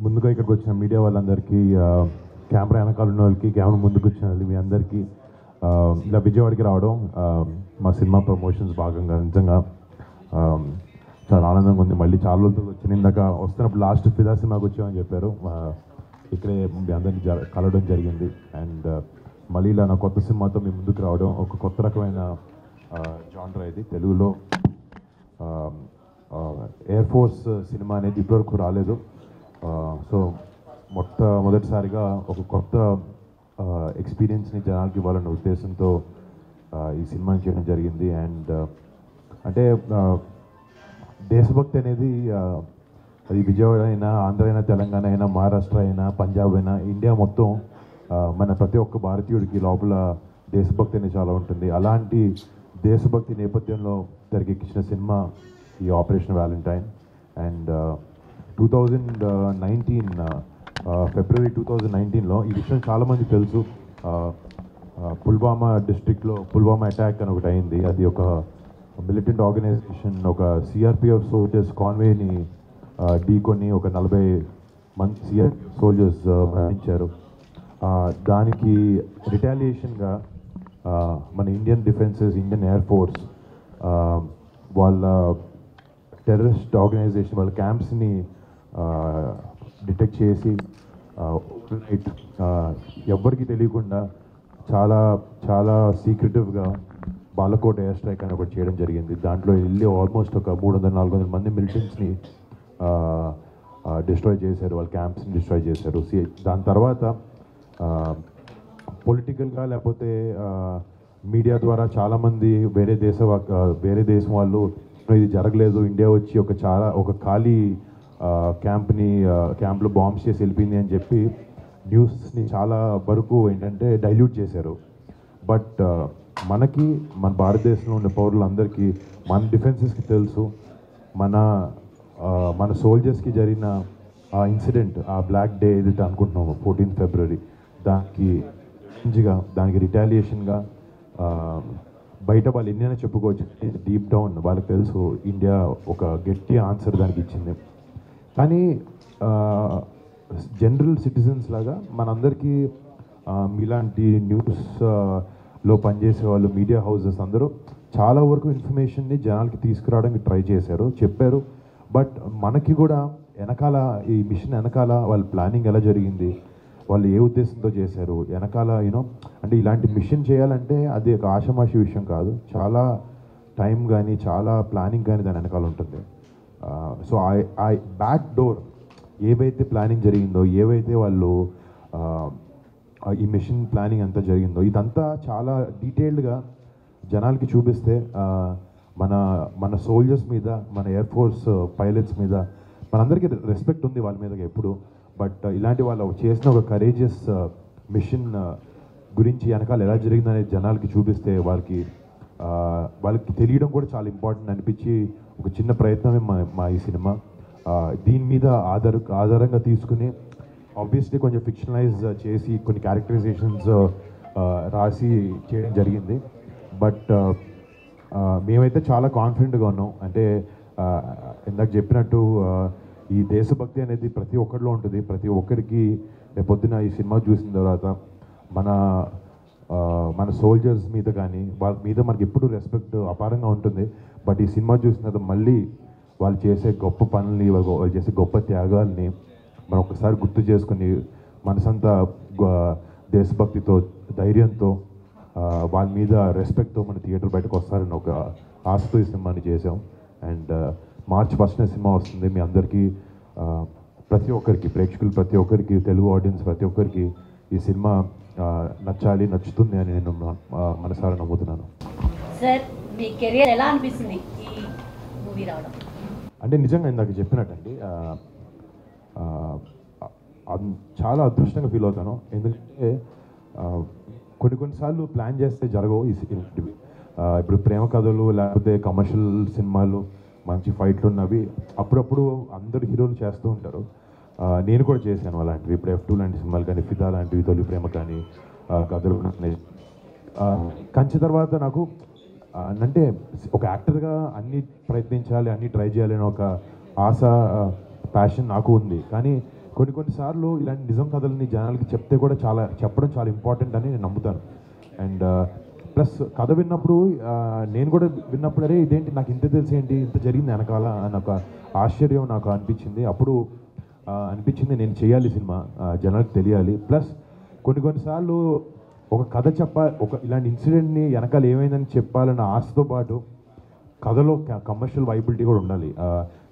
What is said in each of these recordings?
ముందుగా ఇక్కడికి వచ్చిన మీడియా వాళ్ళందరికీ, కెమెరా వెనకాల ఉన్న వాళ్ళకి, కెమెరా ముందుకు వచ్చిన వాళ్ళు మీ అందరికీ, ఇలా విజయవాడకి రావడం మా సినిమా ప్రమోషన్స్ భాగంగా నిజంగా చాలా ఆనందంగా ఉంది. మళ్ళీ చాలా రోజులు వచ్చిన ఇందాక వస్తున్నప్పుడు లాస్ట్ ఫిదా సినిమాకి వచ్చామని చెప్పారు. ఇక్కడే మీ అందరినీ కలవడం జరిగింది. అండ్ మళ్ళీ ఇలా నా కొత్త సినిమాతో మీ ముందుకు రావడం ఒక కొత్త రకమైన జానర్ ఇది. తెలుగులో ఎయిర్ ఫోర్స్ సినిమా అనేది ఇప్పటివరకు రాలేదు. సో మొదటిసారిగా ఒక కొత్త ఎక్స్పీరియన్స్ని జనాలకి ఇవ్వాలన్న ఉద్దేశంతో ఈ సినిమాని చేయడం జరిగింది. అండ్ అంటే దేశభక్తి అనేది అది విజయవాడ అయినా, ఆంధ్ర అయినా, తెలంగాణ అయినా, మహారాష్ట్ర అయినా, పంజాబ్ అయినా, ఇండియా మొత్తం మన ప్రతి ఒక్క భారతీయుడికి లోపల దేశభక్తి అనేది చాలా ఉంటుంది. అలాంటి దేశభక్తి నేపథ్యంలో తెరకెక్కించిన సినిమా ఈ ఆపరేషన్ వ్యాలంటైన్. అండ్ 2019 ఫిబ్రవరి 2019లో ఈ విషయం చాలామందికి తెలుసు. పుల్వామా డిస్ట్రిక్ట్లో పుల్వామా అటాక్ అని ఒకటి అయింది. అది ఒక మిలిటెంట్ ఆర్గనైజేషన్, ఒక సిఆర్పిఎఫ్ సోల్జర్స్ కాన్వేని ఢీకొని ఒక 40 మంది సిఆర్పిఎఫ్ సోల్జర్స్ మరణించారు. దానికి రిటాలియేషన్గా మన Indian defences, Indian air force వాళ్ళ టెర్రరిస్ట్ ఆర్గనైజేషన్ వాళ్ళ క్యాంప్స్ని డిటెక్ట్ చేసి ఎవ్వరికి తెలియకుండా చాలా చాలా సీక్రెటివ్గా బాలకోట్ ఎయిర్ స్ట్రైక్ అని ఒకటి చేయడం జరిగింది. దాంట్లో వెళ్ళి ఆల్మోస్ట్ ఒక 300-400 మంది మిలిటెంట్స్ని డిస్ట్రాయ్ చేశారు, వాళ్ళ క్యాంప్స్ని డిస్ట్రాయ్ చేశారు. దాని తర్వాత పొలిటికల్గా లేకపోతే మీడియా ద్వారా చాలామంది వేరే దేశం వాళ్ళు ఇది జరగలేదు, ఇండియా వచ్చి ఒక ఖాళీ క్యాంప్లో బాంబ్స్ చేసి వెళ్ళిపోయింది అని చెప్పి న్యూస్ని చాలా వరకు ఏంటంటే డైల్యూట్ చేశారు. బట్ మన భారతదేశంలో ఉండే పౌరులందరికీ, మన డిఫెన్సెస్కి తెలుసు, మన సోల్జర్స్కి జరిగిన ఆ ఇన్సిడెంట్, ఆ బ్లాక్ డే ఏదైతే అనుకుంటున్నాము 14 ఫిబ్రవరి, దానికి రిటాలియేషన్గా బయట వాళ్ళు ఎన్నైనా చెప్పుకోవచ్చు, డీప్ డౌన్ వాళ్ళకి తెలుసు ఇండియా ఒక గట్టి ఆన్సర్ దానికి ఇచ్చింది. కానీ జనరల్ సిటిజన్స్ లాగా మనందరికీ మీలాంటి న్యూస్లో పనిచేసే వాళ్ళు, మీడియా హౌసెస్ అందరూ చాలా వరకు ఇన్ఫర్మేషన్ని జనాలకి తీసుకురావడానికి ట్రై చేశారు, చెప్పారు. బట్ మనకి కూడా వెనకాల, ఈ మిషన్ వెనకాల వాళ్ళ ప్లానింగ్ ఎలా జరిగింది, వాళ్ళు ఏ ఉద్దేశంతో చేశారు, వెనకాల అంటే ఇలాంటి మిషన్ చేయాలంటే అది ఒక ఆషామాషి విషయం కాదు. చాలా టైం కానీ, చాలా ప్లానింగ్ కానీ దాని వెనకాల ఉంటుంది. సో ఆ బ్యాక్ డోర్ ఏవైతే ప్లానింగ్ జరిగిందో, ఏవైతే వాళ్ళు ఈ మిషన్ ప్లానింగ్ అంతా జరిగిందో, ఇదంతా చాలా డీటెయిల్డ్గా జనాలకి చూపిస్తే మన సోల్జర్స్ మీద, మన ఎయిర్ ఫోర్స్ పైలట్స్ మీద మనందరికీ రెస్పెక్ట్ ఉంది వాళ్ళ మీద ఎప్పుడు. బట్ ఇలాంటి వాళ్ళు చేసిన ఒక కరేజియస్ మిషన్ గురించి వెనకాల ఎలా జరిగిందనే జనాలకి చూపిస్తే వాళ్ళకి తెలియడం కూడా చాలా ఇంపార్టెంట్ అనిపించి ఒక చిన్న ప్రయత్నమే మా ఈ సినిమా. దీని మీద ఆధారంగా తీసుకుని ఆబ్వియస్లీ కొంచెం ఫిక్షనలైజ్ చేసి కొన్ని క్యారెక్టరైజేషన్స్ రాసి చేయడం జరిగింది. బట్ మేమైతే చాలా కాన్ఫిడెంట్గా ఉన్నాం. అంటే ఇందాక చెప్పినట్టు ఈ దేశభక్తి అనేది ప్రతి ఒక్కరిలో ఉంటుంది. ప్రతి ఒక్కరికి రేపొద్దున ఈ సినిమా చూసిన తర్వాత మన సోల్జర్స్ మీద కానీ వాళ్ళ మీద మనకి ఎప్పుడు రెస్పెక్ట్ అపారంగా ఉంటుంది. బట్ ఈ సినిమా చూసిన తర్వాత మళ్ళీ వాళ్ళు చేసే గొప్ప పనుల్ని, వాళ్ళు చేసే గొప్ప త్యాగాల్ని మనం ఒకసారి గుర్తు చేసుకుని మనసంతా దేశభక్తితో, ధైర్యంతో, వాళ్ళ మీద రెస్పెక్ట్తో మన థియేటర్ బయటకు వస్తారని ఒక ఆశతో ఈ సినిమాని చేసాం. అండ్ మార్చ్ 1న సినిమా వస్తుంది. మీ అందరికీ, ప్రతి ఒక్కరికి, ప్రేక్షకులు ప్రతి ఒక్కరికి, తెలుగు ఆడియన్స్ ప్రతి ఒక్కరికి ఈ సినిమా నచ్చుతుంది అని నేను మనసారా నమ్ముతున్నాను. సార్, మీ కెరియర్ ఎలా అనిపిస్తుంది ఈ మూవీ రావడం? అంటే నిజంగా ఇందాక చెప్పినట్టండి, చాలా అదృష్టంగా ఫీల్ అవుతాను. ఎందుకంటే కొన్నిసార్లు ప్లాన్ చేస్తే జరగవు ఇలాంటివి. ఇప్పుడు ప్రేమ కథలు లేకపోతే కమర్షియల్ సినిమాలు, మంచి ఫైట్లు ఉన్నవి అప్పుడప్పుడు అందరు హీరోలు చేస్తూ ఉంటారు. నేను కూడా చేశాను అలాంటివి. ఇప్పుడు F2 లాంటి సినిమాలు కానీ, ఫిదా లాంటివి, తొలి ప్రేమ కానీ, కథలు. కంచి తర్వాత నాకు అంటే ఒక యాక్టర్గా అన్నీ ప్రయత్నించాలి, అన్నీ ట్రై చేయాలని ఒక ఆశ, ప్యాషన్ నాకు ఉంది. కానీ కొన్నిసార్లు ఇలాంటి నిజం కథలని జనాలకి చెప్తే కూడా చెప్పడం చాలా ఇంపార్టెంట్ అని నేను నమ్ముతాను. అండ్ ప్లస్ కథ విన్నప్పుడు నేను కూడా విన్నప్పుడు అరే ఇదేంటి నాకు ఇంత తెలిసి ఏంటి ఇంత జరిగింది వెనకాల అని ఒక ఆశ్చర్యం నాకు అనిపించింది. అప్పుడు అనిపించింది నేను చేయాలి సినిమా, జనాలకు తెలియాలి. ప్లస్ కొన్నిసార్లు ఒక కథ ఇలాంటి ఇన్సిడెంట్ని వెనకాల ఏమైందని చెప్పాలన్న ఆశతో పాటు కథలో కమర్షియల్ వైబిలిటీ కూడా ఉండాలి.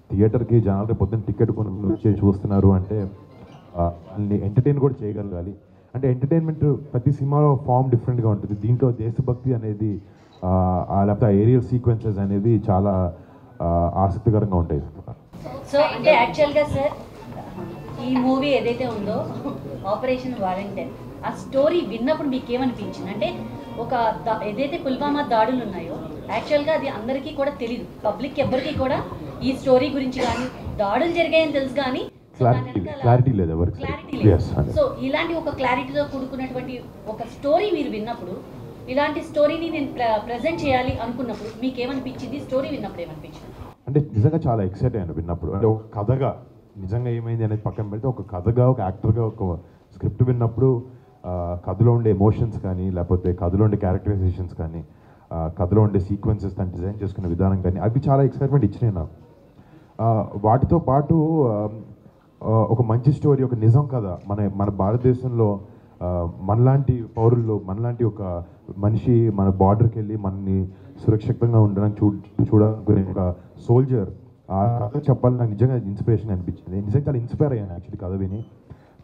థియేటర్కి జనాలు పొద్దున్న టికెట్ వచ్చి చూస్తున్నారు అంటే వాళ్ళని ఎంటర్టైన్ కూడా చేయగలగాలి. అంటే ఎంటర్టైన్మెంట్ ప్రతి సినిమాలో ఫామ్ డిఫరెంట్గా ఉంటుంది. దీంట్లో దేశభక్తి అనేది లేకపోతే ఏరియల్ సీక్వెన్సెస్ అనేది చాలా ఆసక్తికరంగా ఉంటాయి. సో అంటే యాక్చువల్గా సార్ ఈ మూవీ ఏదైతే ఉందో ఆపరేషన్ వాలంటీర్, ఆ స్టోరీ విన్నప్పుడు మీకు ఏమనిపించింది? అంటే ఏదైతే పుల్వామా దాడులు ఉన్నాయో యాక్చువల్గా అది అందరికీ కూడా తెలియదు, పబ్లిక్ ఎవ్వరికి కూడా ఈ స్టోరీ గురించి కానీ దాడులు జరిగాయని తెలుసు కానీ క్లారిటీ లేదు ఎవరికి. సో ఇలాంటి ఒక క్లారిటీతో కూడుకున్నటువంటి ఒక స్టోరీ మీరు విన్నప్పుడు, ఇలాంటి స్టోరీని నేను ప్రజెంట్ చేయాలి అనుకున్నప్పుడు మీకు ఏమనిపించింది? స్టోరీ విన్నప్పుడు ఏమనిపించింది? అంటే నిజంగా చాలా ఎక్సైట్ అయ్యాను విన్నప్పుడు. అంటే ఒక కథగా నిజంగా ఏమైంది అనేది పక్కన పెడితే ఒక కథగా ఒక యాక్టర్గా ఒక స్క్రిప్ట్ విన్నప్పుడు కథలో ఉండే ఎమోషన్స్ కానీ లేకపోతే కథలో ఉండే క్యారెక్టరైజేషన్స్ కానీ కథలో ఉండే సీక్వెన్సెస్ దాన్ని డిజైన్ చేసుకునే విధానం కానీ అవి చాలా ఎక్సైట్మెంట్ ఇచ్చినాయి నాకు. వాటితో పాటు ఒక మంచి స్టోరీ, ఒక నిజం కథ మన భారతదేశంలో మనలాంటి పౌరుల్లో మనలాంటి ఒక మనిషి మన బార్డర్కి వెళ్ళి మనని సురక్షితంగా ఉండడానికి చూడాలనుకునే ఒక సోల్జర్ ఆ కథ చెప్పాలని నాకు నిజంగా ఇన్స్పిరేషన్ అనిపించింది. నిజంగా చాలా ఇన్స్పైర్ అయ్యాను యాక్చువల్లీ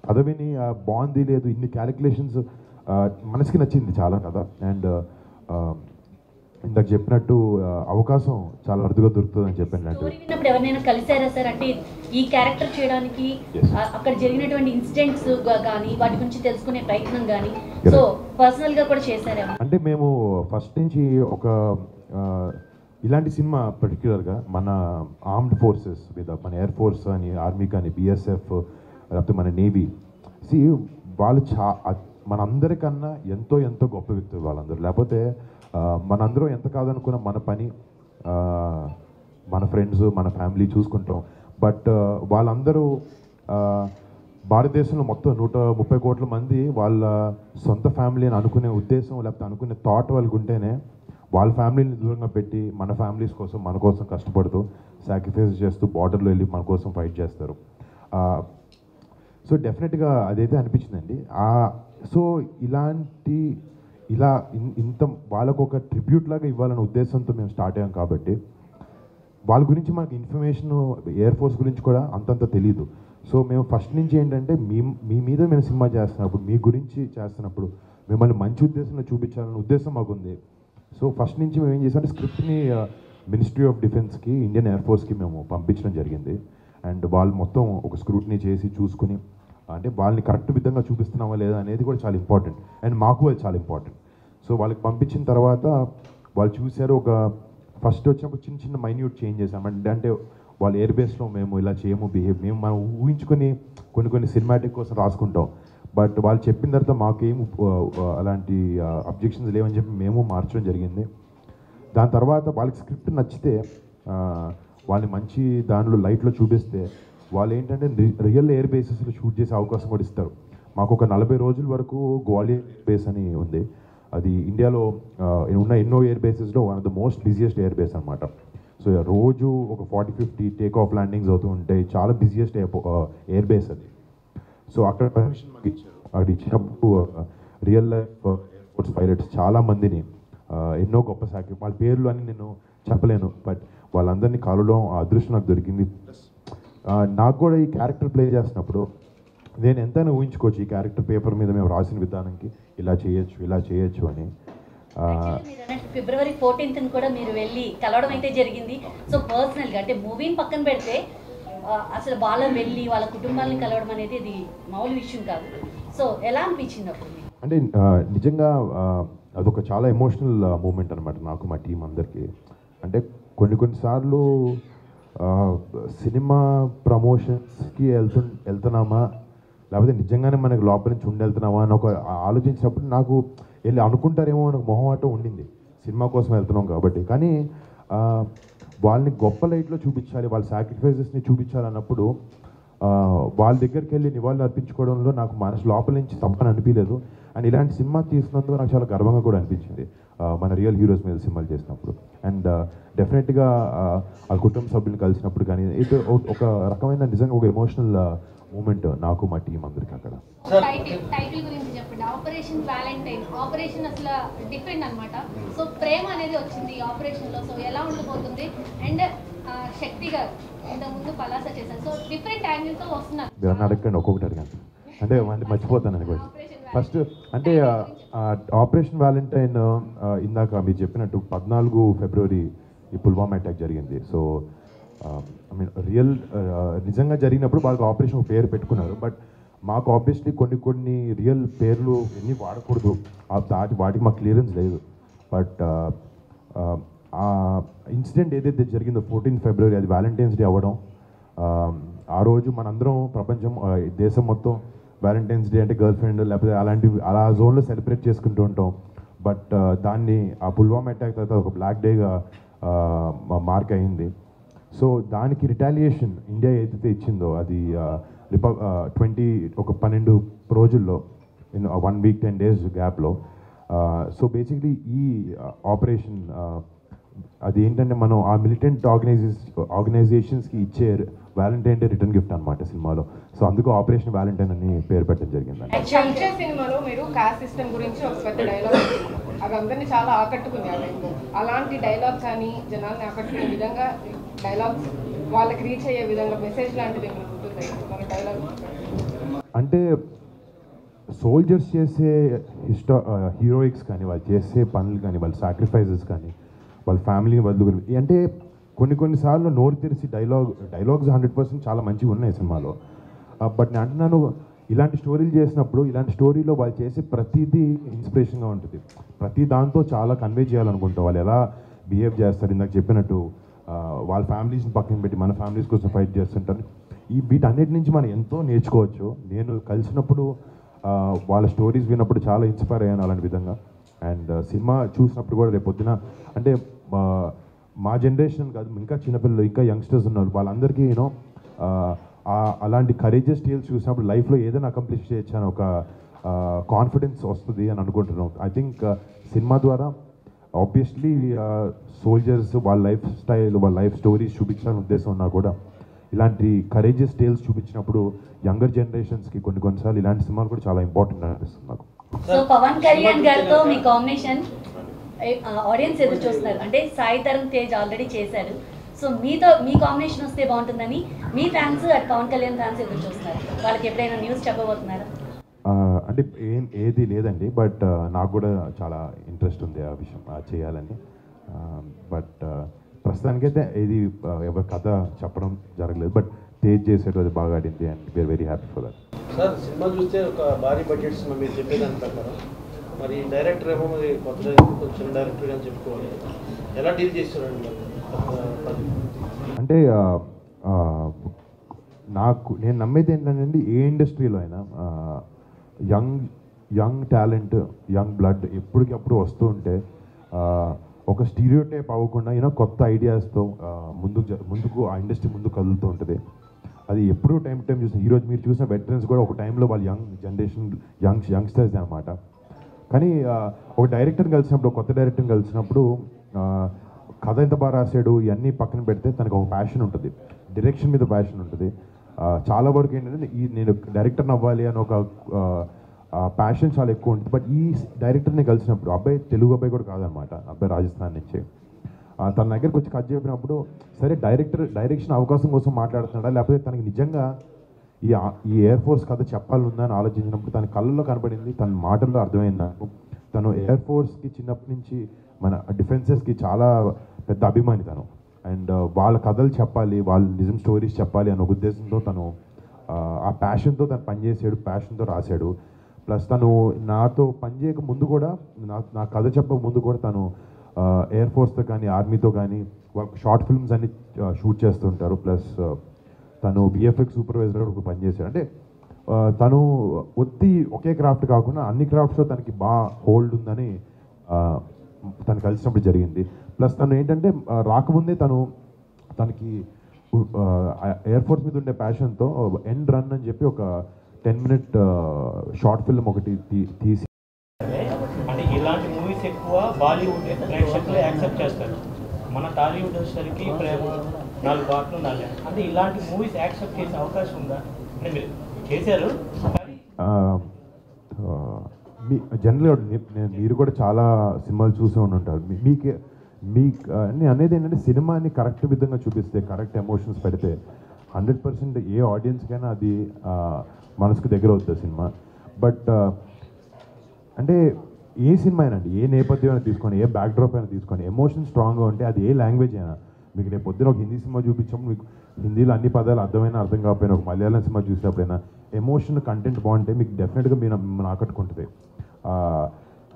కథ విని బాగుంది లేదు ఇన్ని క్యాలిక్యులేషన్స్ మనసుకి నచ్చింది చాలా కథ. అండ్ ఇందాక చెప్పినట్టు అవకాశం చాలా అరుదుగా దొరుకుతుందని చెప్పాను. స్టోరీ విన్నప్పుడు ఎవరైనా కలిసారా సార్? అంటే ఈ క్యారెక్టర్ చేయడానికి అక్కడ జరిగినటువంటి ఇన్సిడెంట్స్ కానీ వాటి గురించి తెలుసుకునే ప్రయత్నం కానీ సో పర్సనల్ గా కూడా చేశారా? అంటే మేము ఫస్ట్ నుంచి ఒక ఇలాంటి సినిమా పర్టిక్యులర్గా మన ఆర్మ్డ్ ఫోర్సెస్ మీద మన ఎయిర్ ఫోర్స్ అని ఆర్మీ కానీ బిఎస్ఎఫ్ లేకపోతే మన నేవీ వాళ్ళు మనందరికన్నా ఎంతో గొప్ప వ్యక్తులు వాళ్ళందరూ. లేకపోతే మనందరం ఎంత కాదనుకున్న మన పని మన ఫ్రెండ్స్ మన ఫ్యామిలీ చూసుకుంటాం. బట్ వాళ్ళందరూ భారతదేశంలో మొత్తం 130 కోట్ల మంది వాళ్ళ సొంత ఫ్యామిలీ అని అనుకునే ఉద్దేశం లేకపోతే అనుకునే థాట్ వాళ్ళకు ఉంటేనే వాళ్ళ ఫ్యామిలీని దూరంగా పెట్టి మన ఫ్యామిలీస్ కోసం మన కోసం కష్టపడుతూ సాక్రిఫైస్ చేస్తూ బార్డర్లో వెళ్ళి మన కోసం ఫైట్ చేస్తారు. సో డెఫినెట్గా అదైతే అనిపించిందండి. సో ఇంత వాళ్ళకు ఒక ట్రిబ్యూట్ లాగా ఇవ్వాలనే ఉద్దేశంతో మేము స్టార్ట్ అయ్యాం కాబట్టి వాళ్ళ గురించి మనకి ఇన్ఫర్మేషన్ ఎయిర్ ఫోర్స్ గురించి కూడా అంతంత తెలియదు. సో మేము ఫస్ట్ నుంచి ఏంటంటే మీ మీద మేము సినిమా చేస్తున్నప్పుడు మీ గురించి చేస్తున్నప్పుడు మిమ్మల్ని మంచి ఉద్దేశంలో చూపించాలనే ఉద్దేశం మాకుంది. సో ఫస్ట్ నుంచి మేము ఏం చేసామంటే స్క్రిప్ట్ని మినిస్ట్రీ ఆఫ్ డిఫెన్స్కి ఇండియన్ ఎయిర్ ఫోర్స్కి మేము పంపించడం జరిగింది. అండ్ వాళ్ళు మొత్తం ఒక స్క్రూట్నీ చేసి చూసుకుని అంటే వాళ్ళని కరెక్ట్ విధంగా చూపిస్తున్నామా లేదా అనేది కూడా చాలా ఇంపార్టెంట్. అండ్ మాకు అది చాలా ఇంపార్టెంట్. సో వాళ్ళకి పంపించిన తర్వాత వాళ్ళు చూశారు. ఒక ఫస్ట్ వచ్చినప్పుడు చిన్న మైన్యూట్ చేంజ్ చేసాం. అంటే వాళ్ళ ఎయిర్ బేస్లో మేము ఇలా చేయము మేము మనం ఊహించుకొని కొన్ని సినిమాటిక్ కోసం రాసుకుంటాం. బట్ వాళ్ళు చెప్పిన తర్వాత మాకేం అలాంటి అబ్జెక్షన్స్ లేవని చెప్పి మేము మార్చడం జరిగింది. దాని తర్వాత వాళ్ళకి స్క్రిప్ట్ నచ్చితే వాళ్ళని మంచి దానిలో లైట్లో చూపిస్తే వాళ్ళు ఏంటంటే రియల్ ఎయిర్ బేసెస్లో షూట్ చేసే అవకాశం కూడా ఇస్తారు. మాకు ఒక 40 రోజుల వరకు గ్వాలియర్ బేస్ అని ఉంది. అది ఇండియాలో ఉన్న ఎన్నో ఎయిర్ బేసెస్లో one of the most busiest air base అనమాట. సో రోజు ఒక 40-50 టేక్ ఆఫ్ ల్యాండింగ్స్ అవుతూ ఉంటాయి. చాలా బిజియెస్ట్ ఎయిర్ బేస్ అది. సో అక్కడ పర్మిషన్ మాకు ఇచ్చారు. అక్కడ ఇచ్చినప్పుడు real life air force pilots చాలామందిని ఎన్నో గొప్ప వాళ్ళ పేర్లు అని నేను చెప్పలేను. బట్ వాళ్ళందరినీ కలవడం ఆ అదృష్టం నాకు దొరికింది. నాకు కూడా ఈ క్యారెక్టర్ ప్లే చేసినప్పుడు నేను ఎంతైనా ఊహించుకోవచ్చు ఈ క్యారెక్టర్ పేపర్ మీద మేము రాసిన విధానానికి ఇలా చేయొచ్చు అని. ఫిబ్రవరి 14th కూడా మీరు వెళ్ళి కలవడం అయితే జరిగింది. సో పర్సనల్గా అంటే మూవీని పక్కన పెడితే అసలు వాళ్ళని వెళ్ళి వాళ్ళ కుటుంబాలని కలవడం అనేది ఇది మామూలు విషయం కాదు. సో ఎలా అనిపించింది అప్పుడు? అంటే నిజంగా అదొక చాలా ఎమోషనల్ మూమెంట్ అనమాట నాకు మా టీం అందరికీ. అంటే కొన్నిసార్లు సినిమా ప్రమోషన్స్కి వెళ్తున్నామా లేకపోతే నిజంగానే మనకి లోపల నుంచి వెళ్తున్నామా అని ఒక ఆలోచించినప్పుడు నాకు వెళ్ళి అనుకుంటారేమో నాకు మొహమాటం ఉండింది. సినిమా కోసం వెళ్తున్నాం కాబట్టి. కానీ వాళ్ళని గొప్ప లైట్లో చూపించాలి, వాళ్ళ సాక్రిఫైజెస్ని చూపించాలన్నప్పుడు వాళ్ళ దగ్గరికి వెళ్ళి నివాళులు అర్పించుకోవడంలో నాకు మనసు లోపల నుంచి తప్పని అనిపించలేదు. అండ్ ఇలాంటి సినిమా తీసినందుకు నాకు చాలా గర్వంగా కూడా అనిపించింది మన రియల్ హీరోస్ మీద సినిమాలు చేసినప్పుడు. అండ్ డెఫినెట్గా ఆ కుటుంబ సభ్యులను కలిసినప్పుడు కానీ ఇది ఒక రకమైన నిజంగా ఒక ఎమోషనల్ మూమెంట్ నాకు మా టీం అందరికి అక్కడ. టైటిల్ గురించి చెప్పండి. Operation Valentine. ఆపరేషన్ అసలు డిఫరెంట్ అనమాట. సో ప్రేమ అనేది వచ్చింది ఈ ఆపరేషన్లో. సో ఎలా ఉండబోతుంది? అండ్ శక్తి గారు ఇంతకుముందు పలాస చేశారు. సో డిఫరెంట్ యాంగిల్తో వస్తున్నారు. మీరు అడగండి, ఒక్కొక్కటి అడగండి అంటే మర్చిపోతాను అని కూడా. ఫస్ట్ అంటే ఆపరేషన్ వ్యాలంటైన్ ఇందాక మీరు చెప్పినట్టు 14 ఫిబ్రవరి ఈ పుల్వామా అటాక్ జరిగింది. సో ఐ మీన్ రియల్ నిజంగా జరిగినప్పుడు వాళ్ళకి ఆపరేషన్ పేరు పెట్టుకున్నారు. బట్ మాకు ఆబ్వియస్లీ కొన్ని రియల్ పేర్లు ఎన్ని వాడకూడదు, వాటికి మాకు క్లియరెన్స్ లేదు. బట్ ఆ ఇన్సిడెంట్ ఏదైతే జరిగిందో 14 ఫిబ్రవరి అది వ్యాలంటైన్స్ డే అవ్వడం, ఆ రోజు మనందరం ప్రపంచం దేశం మొత్తం వ్యాలంటైన్స్ డే అంటే గర్ల్ ఫ్రెండ్ లేకపోతే అలా జోన్లో సెలబ్రేట్ చేసుకుంటూ ఉంటాం. బట్ దాన్ని ఆ పుల్వామా అటాక్ తర్వాత ఒక బ్లాక్ డేగా మార్క్ అయింది. సో దానికి రిటాలియేషన్ ఇండియా ఏదైతే ఇచ్చిందో అది 12 రోజుల్లో ఇన్ 1 వీక్ 10 డేస్ గ్యాప్లో. సో బేసిక్లీ ఈ ఆపరేషన్ అది ఏంటంటే మనం ఆ మిలిటెంట్ ఆర్గనైజేషన్స్కి ఇచ్చే వ్యాలంటైన్ డే రిటర్న్ గిఫ్ట్ అనమాట సినిమాలో. సో అందుకు ఆపరేషన్ వ్యాలంటైన్ అని పేరు పెట్టడం జరిగింది. యాక్చువల్ సినిమాలో మీరు కాస్ట్ సిస్టమ్ గురించి ఒక పెద్ద డైలాగ్ అది అందరినీ చాలా ఆకట్టుకున్నాయి. అలాంటి డైలాగ్ కానీ జనాల్ని ఆకట్టుకునే విధంగా డైలాగ్స్ వాళ్ళకి రీచ్ అయ్యే విధంగా మెసేజ్ లాంటిది ఏమైనా ఉంటుంది మన డైలాగ్? అంటే సోల్జర్స్ చేసే హీరోయిక్స్ కానీ వాళ్ళు చేసే పనులు కానీ వాళ్ళ సాక్రిఫైజెస్ కానీ వాళ్ళ ఫ్యామిలీని వదులుకుని అంటే కొన్నిసార్లు నోరు తెరిచి డైలాగ్స్ 100% చాలా మంచిగా ఉన్నాయి సినిమాలో. బట్ నేను అంటున్నాను ఇలాంటి స్టోరీలు చేసినప్పుడు ఇలాంటి స్టోరీలో వాళ్ళు చేసే ప్రతిదీ ఇన్స్పిరేషన్గా ఉంటుంది. ప్రతి దాంతో చాలా కన్వే చేయాలనుకుంటాం. వాళ్ళు ఎలా బిహేవ్ చేస్తారు, ఇందాక చెప్పినట్టు వాళ్ళ ఫ్యామిలీస్ని పక్కన పెట్టి మన ఫ్యామిలీస్ కోసం ఫైట్ చేస్తుంటారు. వీటన్నిటి నుంచి మనం ఎంతో నేర్చుకోవచ్చు. నేను కలిసినప్పుడు వాళ్ళ స్టోరీస్ విన్నప్పుడు చాలా ఇన్స్పైర్ అయ్యాను అలాంటి విధంగా. అండ్ సినిమా చూసినప్పుడు కూడా రేపు పొద్దున అంటే మా జనరేషన్ కాదు, ఇంకా చిన్నపిల్లలు ఇంకా యంగ్స్టర్స్ ఉన్నారు, వాళ్ళందరికీ యూనో అలాంటి కరేజెస్ టేల్స్ చూసినప్పుడు లైఫ్లో ఏదైనా అకంప్లిష్ చేయొచ్చు అని ఒక కాన్ఫిడెన్స్ వస్తుంది అని అనుకుంటున్నాం. ఐ థింక్ సినిమా ద్వారా ఆబ్వియస్లీ సోల్జర్స్ వాళ్ళ లైఫ్ స్టైల్ వాళ్ళ లైఫ్ స్టోరీస్ చూపించాలని ఉద్దేశం ఉన్నా కూడా ఇలాంటి కరేజెస్ టేల్స్ చూపించినప్పుడు యంగర్ జనరేషన్స్కి కొన్నిసార్లు ఇలాంటి సినిమాలు కూడా చాలా ఇంపార్టెంట్ అనిపిస్తుంది నాకు. సో పవన్ కళ్యాణ్ గారితో మీ కాంబినేషన్ ఆడియన్స్ ఎదురు చూస్తున్నారు. అంటే సాయి తరుణ్ తేజ్ ఆల్రెడీ చేశారు. సో మీ కాంబినేషన్ వస్తే బాగుంటుందని మీ ఫ్యాన్స్ అటు పవన్ కళ్యాణ్ ఫ్యాన్స్ ఎదురు చూస్తున్నారు. వాళ్ళకి ఎప్పుడైనా న్యూస్ చెప్పబోతున్నారా? అంటే ఏది లేదండి. బట్ నాకు కూడా చాలా ఇంట్రెస్ట్ ఉంది ఆ విషయం చేయాలని. బట్ ప్రస్తుతానికైతే ఏది ఎవరి కథ చెప్పడం జరగలేదు. బట్ తేజ్ చేసేది అది బాగా ఆడింది and we are very happy for that. Sir cinema చూస్తే ఒక భారీ బడ్జెట్ సినిమా మీరు చెప్పేదాని ప్రకారం, మరి డైరెక్టర్ ఏమో మరి కొత్త డైరెక్టర్ చిన్న డైరెక్టర్ అని చెప్పుకోవాలి, ఎలా డీల్ చేస్తారండి? అంటే నేను నమ్మేది ఏంటంటే ఏ ఇండస్ట్రీలో అయినా యంగ్ టాలెంట్ యంగ్ బ్లడ్ ఎప్పటికప్పుడు వస్తూ ఉంటే ఒక స్టీరియోటైప్ అవ్వకుండా కొత్త ఐడియాస్తో ముందుకు ఆ ఇండస్ట్రీ ముందుకు కదులుతూ ఉంటుంది. అది ఎప్పుడూ టైం చూసిన ఈరోజు మీరు చూసిన వెటరన్స్ కూడా ఒక టైంలో వాళ్ళు యంగ్ జనరేషన్ యంగ్స్టర్స్ అనమాట. కానీ ఒక డైరెక్టర్ని కలిసినప్పుడు కొత్త డైరెక్టర్ని కలిసినప్పుడు కథ ఎంత బాగా రాశాడు ఇవన్నీ పక్కన పెడితే తనకు ఒక ప్యాషన్ ఉంటుంది, డైరెక్షన్ మీద ప్యాషన్ ఉంటుంది. చాలా వరకు ఏంటంటే నేను డైరెక్టర్ని అవ్వాలి అని ఒక ప్యాషన్ చాలా ఎక్కువ ఉంటుంది. బట్ ఈ డైరెక్టర్ని కలిసినప్పుడు అబ్బాయి తెలుగు అబ్బాయి కూడా కాదనమాట, అబ్బాయి రాజస్థాన్ నుంచి. తన దగ్గరికి వచ్చి కథ చెప్పినప్పుడు సరే డైరెక్షన్ అవకాశం కోసం మాట్లాడుతున్నాడా లేకపోతే తనకి నిజంగా ఈ ఎయిర్ ఫోర్స్ కథ చెప్పాలనుందా అని ఆలోచించినప్పుడు తన కళ్ళల్లో కనబడింది, తన మాటల్లో అర్థమైంది నాకు. తను ఎయిర్ ఫోర్స్కి చిన్నప్పటి నుంచి మన డిఫెన్సెస్కి చాలా పెద్ద అభిమాని తను. అండ్ వాళ్ళ కథలు చెప్పాలి, వాళ్ళ నిజం స్టోరీస్ చెప్పాలి అనే ఉద్దేశంతో తను ఆ ప్యాషన్తో తను పనిచేసాడు, ప్యాషన్తో రాశాడు. ప్లస్ తను నాతో పనిచేయక ముందు కూడా నా కథ చెప్పక ముందు కూడా తను ఎయిర్ ఫోర్స్తో కానీ ఆర్మీతో కానీ షార్ట్ ఫిల్మ్స్ అన్ని షూట్ చేస్తుంటారు. ప్లస్ తను విఎఫ్ఎక్స్ సూపర్వైజర్ కూడా పనిచేశాడు. అంటే తను ఒకే క్రాఫ్ట్ కాకుండా అన్ని క్రాఫ్ట్స్లో తనకి బాగా హోల్డ్ ఉందని తను కలిసినప్పుడు జరిగింది. ప్లస్ తను ఏంటంటే రాకముందే తనకి ఎయిర్ ఫోర్స్ మీద ఉండే ప్యాషన్తో ఎండ్ రన్ అని చెప్పి ఒక 10-minute షార్ట్ ఫిల్మ్ ఒకటి తీసి అంటే ఇలాంటి మూవీస్ ఎక్కువ బాలీవుడ్ ప్రేక్షకులు యాక్సెప్ట్ చేస్తారు. మన టాలీవుడ్ వచ్చేసరికి ప్రేమ 4 పాటలు 4 అంటే ఇలాంటి మూవీస్ యాక్సెప్ట్ చేసే అవకాశం ఉందా? అంటే మీరు చేశారు కానీ మీ జనరల్గా మీరు కూడా చాలా సినిమాలు చూసే ఉంటారు. నేను అనేది ఏంటంటే సినిమాని కరెక్ట్ విధంగా చూపిస్తే, కరెక్ట్ ఎమోషన్స్ పెడితే 100% ఏ ఆడియన్స్కైనా అది మనసుకు దగ్గర అవుతుంది సినిమా. బట్ అంటే ఏ సినిమా అయినా అండి, ఏ నేపథ్యం అయినా తీసుకోండి, ఏ బ్యాక్డ్రాప్ అయినా తీసుకోండి, ఎమోషన్ స్ట్రాంగ్గా ఉంటే అది ఏ లాంగ్వేజ్ అయినా, మీకు రేపు పొద్దున ఒక హిందీ సినిమా చూపించినప్పుడు మీకు హిందీలో అన్ని పదాలు అర్థం కాకపోయినా, ఒక మలయాళం సినిమా చూసినప్పుడైనా ఎమోషన్ కంటెంట్ బాగుంటే మీకు డెఫినెట్గా మిమ్మల్ని ఆకట్టుకుంటుంది.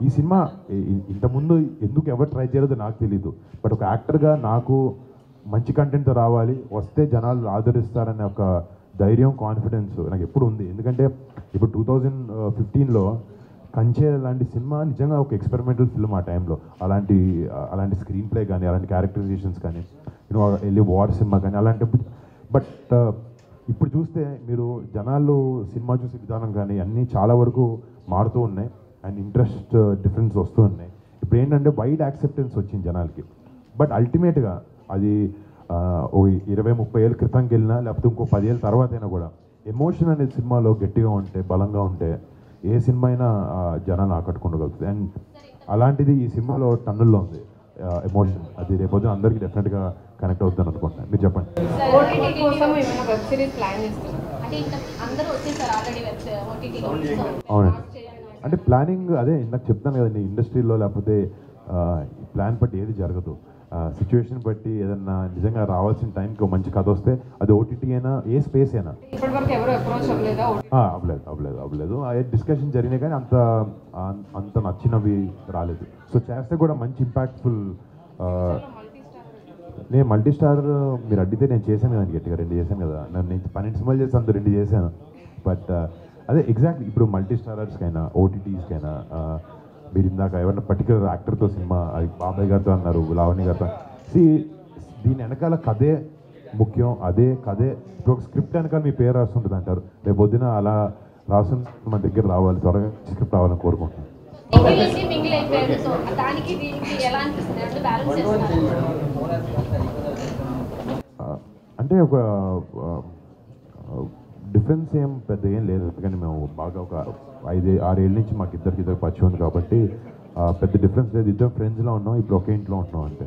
ఈ సినిమా ఇంతకుముందు ఎందుకు ఎవరు ట్రై చేయలేదో నాకు తెలీదు. బట్ ఒక యాక్టర్గా నాకు మంచి కంటెంట్తో రావాలి, వస్తే జనాలు ఆదరిస్తారనే ఒక ధైర్యం, కాన్ఫిడెన్స్ నాకు ఎప్పుడు ఉంది. ఎందుకంటే ఇప్పుడు 2015లో కంచే లాంటి సినిమా నిజంగా ఒక ఎక్స్పెరిమెంటల్ ఫిల్మ్. ఆ టైంలో అలాంటి స్క్రీన్ ప్లే కానీ, అలాంటి క్యారెక్టరైజేషన్స్ కానీ, వెళ్ళి వార్ సినిమా కానీ అలాంటి. బట్ ఇప్పుడు చూస్తే మీరు జనాలు సినిమా చూసే విధానం కానీ అన్నీ చాలా వరకు మారుతూ ఉన్నాయి అండ్ ఇంట్రెస్ట్ డిఫరెన్స్ వస్తూ ఉన్నాయి. ఇప్పుడు ఏంటంటే వైడ్ యాక్సెప్టెన్స్ వచ్చింది జనాలకి. బట్ అల్టిమేట్గా అది ఒక 20-30 ఏళ్ళ క్రితంకి వెళ్ళినా, లేకపోతే ఇంకో 10 ఏళ్ళ తర్వాత అయినా కూడా ఎమోషన్ అనేది సినిమాలో గట్టిగా ఉంటే, బలంగా ఉంటే ఏ సినిమా అయినా జనాన్ని ఆకట్టుకోగలుగుతుంది. అండ్ అలాంటిది ఈ సినిమాలో టన్నుల్లో ఉంది ఎమోషన్. అది రేపొద్దున అందరికీ డెఫినెట్గా కనెక్ట్ అవుతుందని అనుకుంటున్నాను. మీరు చెప్పండి. ఓటీటీ కోసం ఏమైనా వెబ్ సిరీస్ ప్లాన్ చేస్తున్నారు? అంటే ఇంకా అందరూ వచ్చేసారు ఆల్రెడీ ఓటీటీలో. అవునండి. అంటే ప్లానింగ్ అదే ఇందాక చెప్తాను కదండి, ఇండస్ట్రీలో లేకపోతే ప్లాన్ బట్టి ఏది జరగదు. సిచ్యువేషన్ బట్టి ఏదన్నా నిజంగా రావాల్సిన టైంకి మంచి కథ వస్తే అది ఓటీటీ అయినా, ఏ స్పేస్ అయినా. ఇప్పటివరకు ఎవరు అప్రోచ్ అవ్వలేదా? అవ్వలేదు. ఆ డిస్కషన్ జరిగినాయి కానీ అంత నచ్చినవి రాలేదు. సో చేస్తే కూడా మంచి ఇంపాక్ట్ఫుల్. నేను మల్టీ స్టార్ మీరు అడిగితే నేను చేశాను కదండి, గట్టిగా 2 చేశాను కదా. నేను 12 సినిమాలు చేసి అంత 2 చేశాను. బట్ అదే ఎగ్జాక్ట్లీ ఇప్పుడు మల్టీ స్టారర్స్కైనా, ఓటీటీస్కైనా మీరు ఇందాక ఎవరైనా పర్టికులర్ యాక్టర్తో సినిమా, అది బాబాయ్ గారితో అన్నారు, లావణ్య గారితో. దీని వెనకాల కథే ముఖ్యం. అదే కథే ఇప్పుడు ఒక స్క్రిప్ట్ వెనకాల మీ పేరు రాస్తుంటుంది అంటారు. రేపు పొద్దున అలా రాసు మన దగ్గర రావాలి, త్వరగా స్క్రిప్ట్ రావాలని కోరుకుంటున్నాను. మింగిల్ అయిపోయారు. సో దానికి దీనికి ఎలా అనిపిస్తుంది? అంటే బ్యాలెన్స్ చేస్తున్నారు అంటే ఒక డిఫరెన్స్ ఏం పెద్ద ఏం లేదు. ఎందుకంటే మేము బాగా ఒక 5-6 ఏళ్ళ నుంచి మాకు ఇద్దరికి పరిచయం ఉంది కాబట్టి పెద్ద డిఫరెన్స్ లేదు. ఇద్దరు ఫ్రెండ్స్లో ఉన్నాం, ఇప్పుడు ఒకే ఇంట్లో ఉంటున్నాం అంటే.